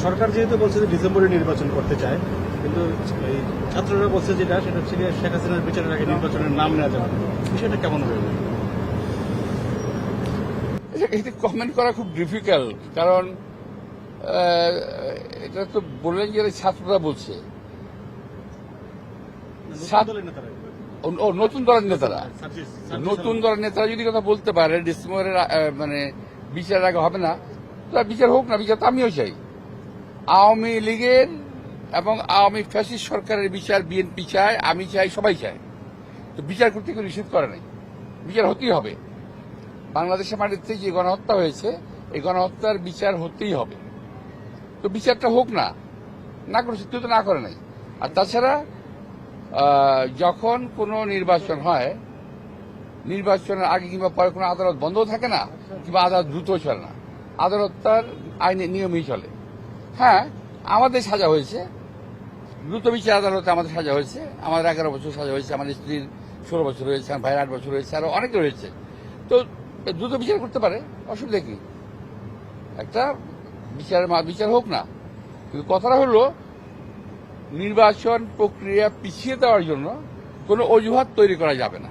সরকার যেহেতু বলছে যে ডিসেম্বরে নির্বাচন করতে চায়, কিন্তু এই ছাত্ররা বলছে যেটা সেটা হচ্ছে গিয়ে শেখ হাসিনার বিচারের আগে নির্বাচনের নাম নেওয়া যাবে না। বিষয়টা কেমন হবে? এটা কমেন্ট করা খুব ডিফিকাল্ট, কারণ এটা তো বললেন যে ছাত্ররা বলছে, দলের নেতারা নতুন দলের নেতারা নতুন দলের নেতারা যদি কথা বলতে পারে ডিসেম্বরের মানে বিচার আগে হবে না, তো বিচার হোক না, বিচার তো আমিও চাই। আওয়ামী লীগের এবং আওয়ামী ফ্যাসিস্ট সরকারের বিচার বিএনপি চায়, আমি চাই, সবাই চায়। তো বিচার করতে কেউ নিষেধ করে নাই, বিচার হতেই হবে। বাংলাদেশের মাটিতে যে গণহত্যা হয়েছে, এই গণহত্যার বিচার হতেই হবে। তো বিচারটা হোক না, না করে সত্যি তো না করে নাই। আর তাছাড়া যখন কোনো নির্বাচন হয়, নির্বাচনের আগে কিংবা পরে কোনো আদালত বন্ধও থাকে না, কিংবা আদালত দ্রুত চলে না, আদালত তার আইনের নিয়মেই চলে। হ্যাঁ, আমাদের সাজা হয়েছে, দ্রুত বিচার আদালতে আমাদের সাজা হয়েছে, আমাদের 11 বছর সাজা হয়েছে, আমাদের স্ত্রীর 16 বছর হয়েছে, আমার ভাইয়ের 8 বছর হয়েছে, আরো অনেকে রয়েছে। তো দ্রুত বিচার করতে পারে, অসুবিধা কি? একটা বিচার হোক না, কিন্তু কথাটা হলো নির্বাচন প্রক্রিয়া পিছিয়ে দেওয়ার জন্য কোনো অজুহাত তৈরি করা যাবে না।